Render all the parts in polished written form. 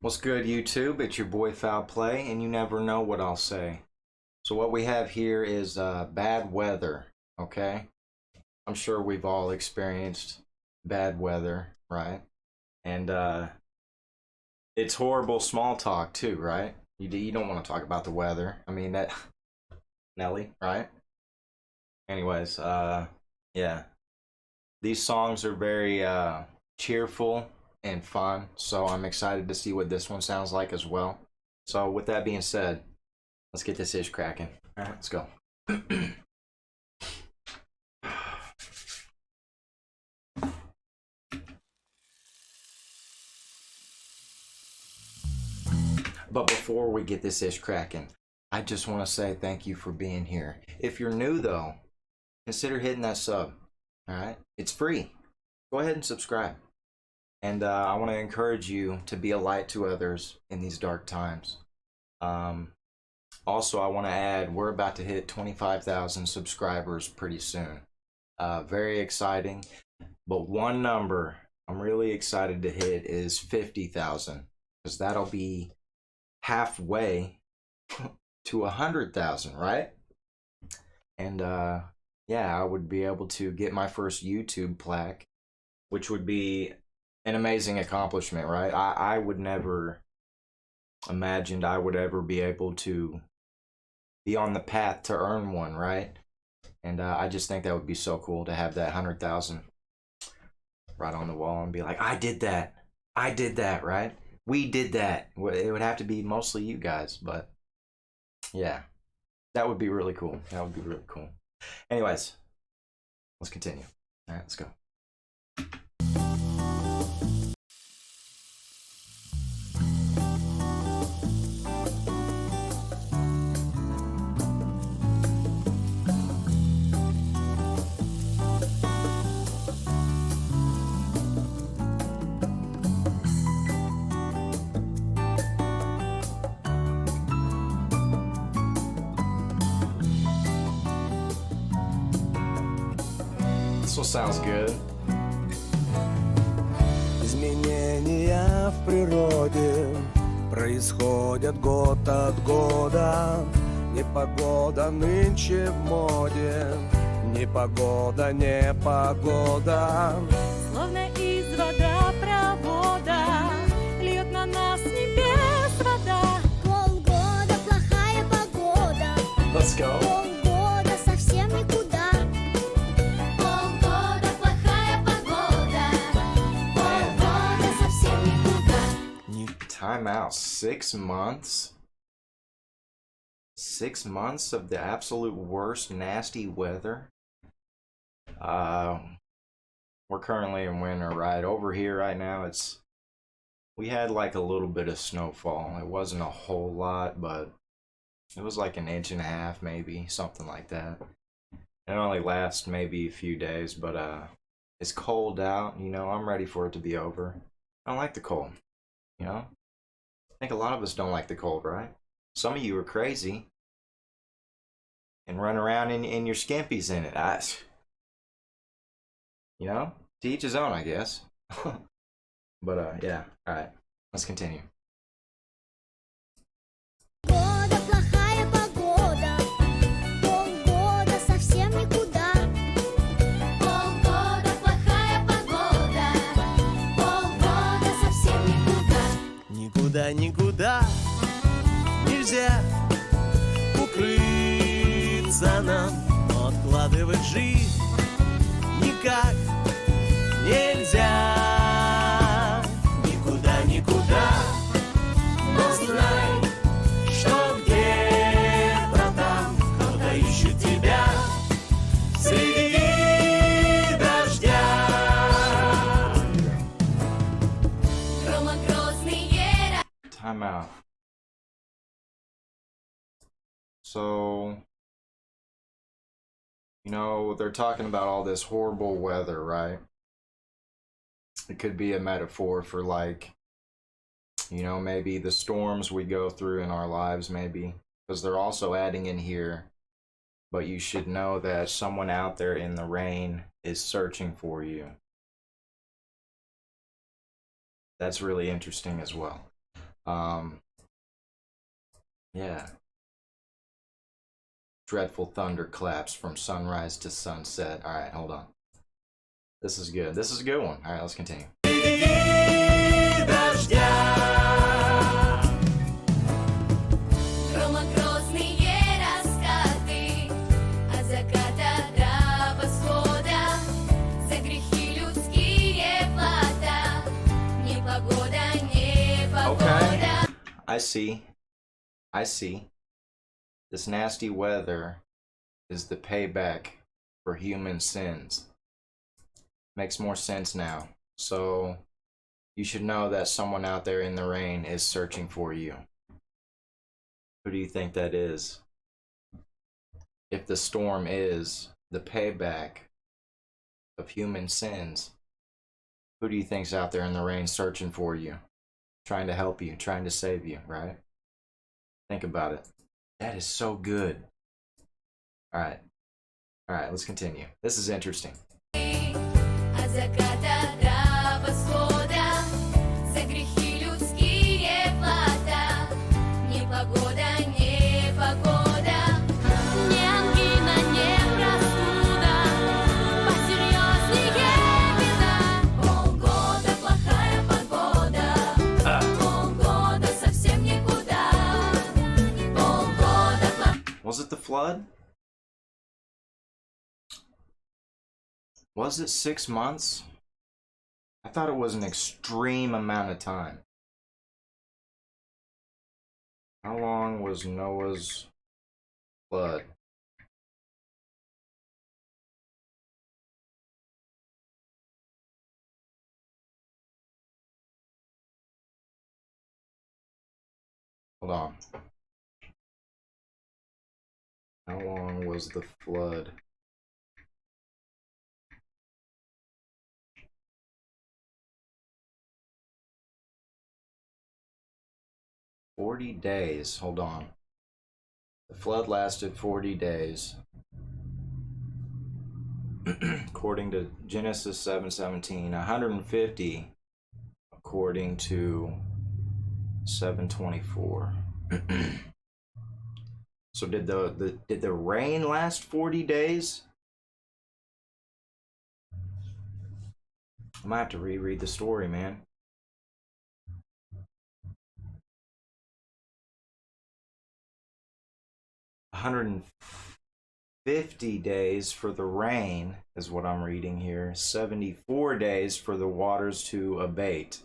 What's good, YouTube? It's your boy Foul Play, and you never know what I'll say. So what we have here is bad weather, okay? I'm sure we've all experienced bad weather, right? And it's horrible small talk too, right? You don't want to talk about the weather. I mean, that Nelly, right? Anyways, yeah. These songs are very cheerful and fun, so I'm excited to see what this one sounds like as well. So with that being said, let's get this ish cracking. All right, let's go. But before we get this ish cracking, I just want to say thank you for being here. If you're new though, consider hitting that sub. All right, it's free. Go ahead and subscribe. And I want to encourage you to be a light to others in these dark times. Also, I want to add, we're about to hit 25,000 subscribers pretty soon. Very exciting. But one number I'm really excited to hit is 50,000, because that'll be halfway to 100,000, right? And yeah, I would be able to get my first YouTube plaque, which would be an amazing accomplishment, right? I would never imagined I would ever be able to be on the path to earn one, right? And I just think that would be so cool to have that 100,000 right on the wall and be like, I did that, right? We did that. It would have to be mostly you guys, but yeah, that would be really cool. That would be really cool. Anyways, let's continue. All right, let's go. This one sounds good. Изменения в природе происходят год от года. Непогода нынче в моде. Непогода, непогода. Словно из водопровода льет на нас с небес вода. Полгода плохая погода. Let's go. Полгода совсем никуда. Полгода плохая погода. Полгода совсем никуда. Time out. 6 months? 6 months of the absolute worst nasty weather? We're currently in winter, right? Over here right now, we had like a little bit of snowfall. It wasn't a whole lot, but it was like 1.5 inches maybe, something like that. It only lasts maybe a few days, but it's cold out, you know. I'm ready for it to be over. I don't like the cold, you know. I think a lot of us don't like the cold, right? Some of you are crazy and run around in your skimpies in it. You know, to each his own, I guess. But yeah, all right, let's continue. Полгода плохая погода. Полгода совсем никуда. Полгода плохая погода. Полгода совсем никуда. Никуда, никуда нельзя укрыться нам, но откладывать жизнь никак нельзя. Никуда, никуда, но знай, что где-то там кто-то ищет тебя среди дождя. Громогрозные. Time out. So, you know, they're talking about all this horrible weather, right? It could be a metaphor for, like, you know, maybe the storms we go through in our lives, maybe. Because they're also adding in here, but you should know that someone out there in the rain is searching for you. That's really interesting as well. Yeah. Dreadful thunderclaps from sunrise to sunset. All right, hold on. This is good. This is a good one. All right, let's continue. Громогрозные раскаты от заката до восхода, за грехи людские плата, непогода, непогода. Okay. I see. This nasty weather is the payback for human sins. Makes more sense now. So you should know that someone out there in the rain is searching for you. Who do you think that is? If the storm is the payback of human sins, who do you think's out there in the rain searching for you? Trying to help you, trying to save you, right? Think about it. That is so good. All right, let's continue. This is interesting. От заката до восхода, за грехи людские плата, непогода, непогода. Не ангина, не простуда, посерьезнее беда. Полгода плохая погода, полгода совсем никуда. Полгода плохая. Was it the flood? Was it 6 months? I thought it was an extreme amount of time. How long was Noah's flood? Hold on. How long was the flood? $40 days. Hold on. The flood lasted 40 days. According to Genesis 7:17, 150 according to 7:24. So did the rain last 40 days? I might have to reread the story, man. $150 days for the rain is what I'm reading here. 74 days for the waters to abate.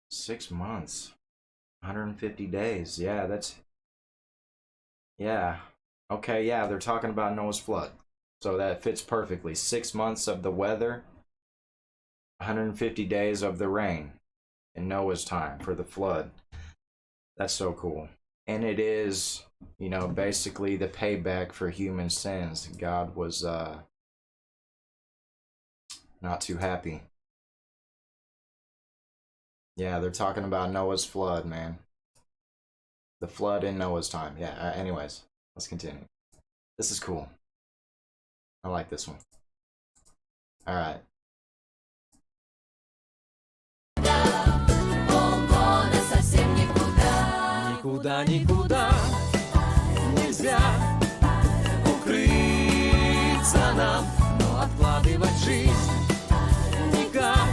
6 months. 150 days. Yeah, that's... Yeah. Okay, yeah, they're talking about Noah's flood. So that fits perfectly. 6 months of the weather. 150 days of the rain. In Noah's time for the flood. That's so cool. And it is, you know, basically the payback for human sins. God was not too happy. Yeah, they're talking about Noah's flood, man. The flood in Noah's time. Yeah, anyways, let's continue. This is cool. I like this one. All right. Никуда, никуда нельзя укрыться нам, но откладывать жизнь никак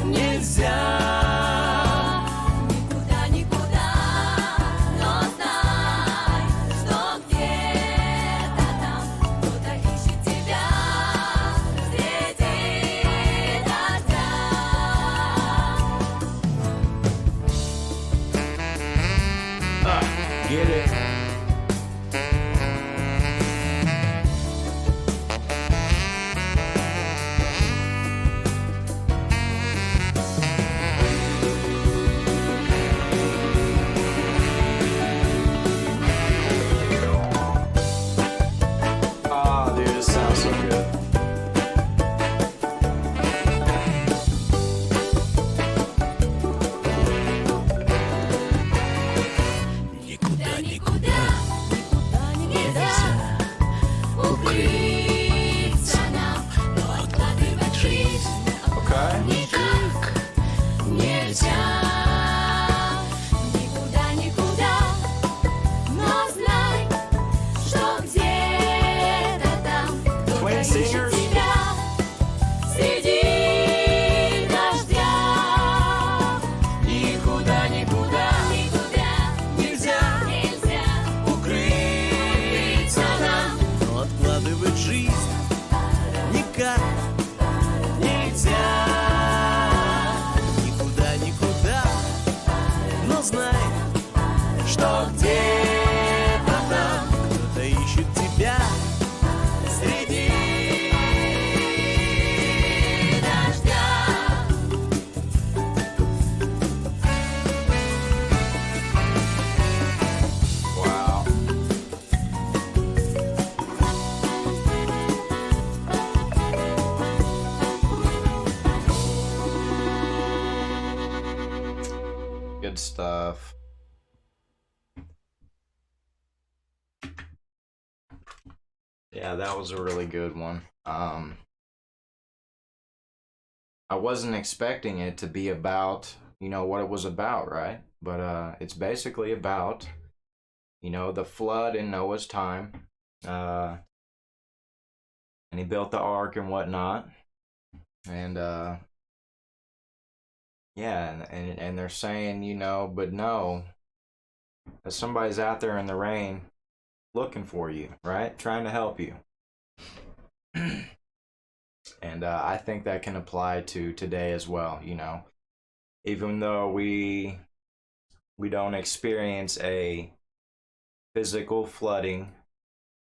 нельзя. Никуда, никуда, но знай, что где-то там кто-то ищет тебя среди дождя. Get it. Good stuff. Yeah, that was a really good one. I wasn't expecting it to be about, you know, what it was about, right? But it's basically about, you know, the flood in Noah's time. And he built the ark and whatnot. And yeah, and they're saying, you know, but no, that somebody's out there in the rain looking for you, right? Trying to help you. And I think that can apply to today as well, you know. Even though we don't experience a physical flooding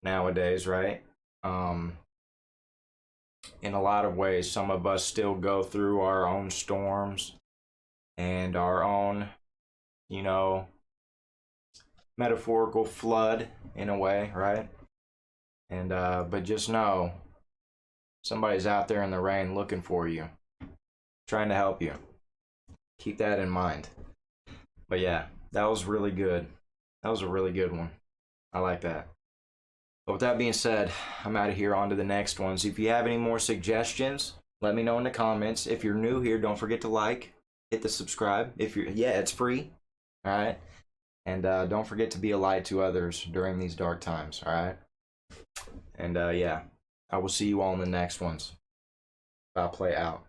nowadays, right? In a lot of ways, some of us still go through our own storms and our own, you know, metaphorical flood in a way, right? And but just know somebody's out there in the rain looking for you, trying to help you. Keep that in mind. But yeah, that was really good. That was a really good one. I like that. But with that being said, I'm out of here, on to the next ones. If you have any more suggestions, let me know in the comments. If you're new here, don't forget to like, hit the subscribe. If you're, yeah, it's free. All right. And don't forget to be a light to others during these dark times. All right. And yeah, I will see you all in the next ones. FAULPLAY out.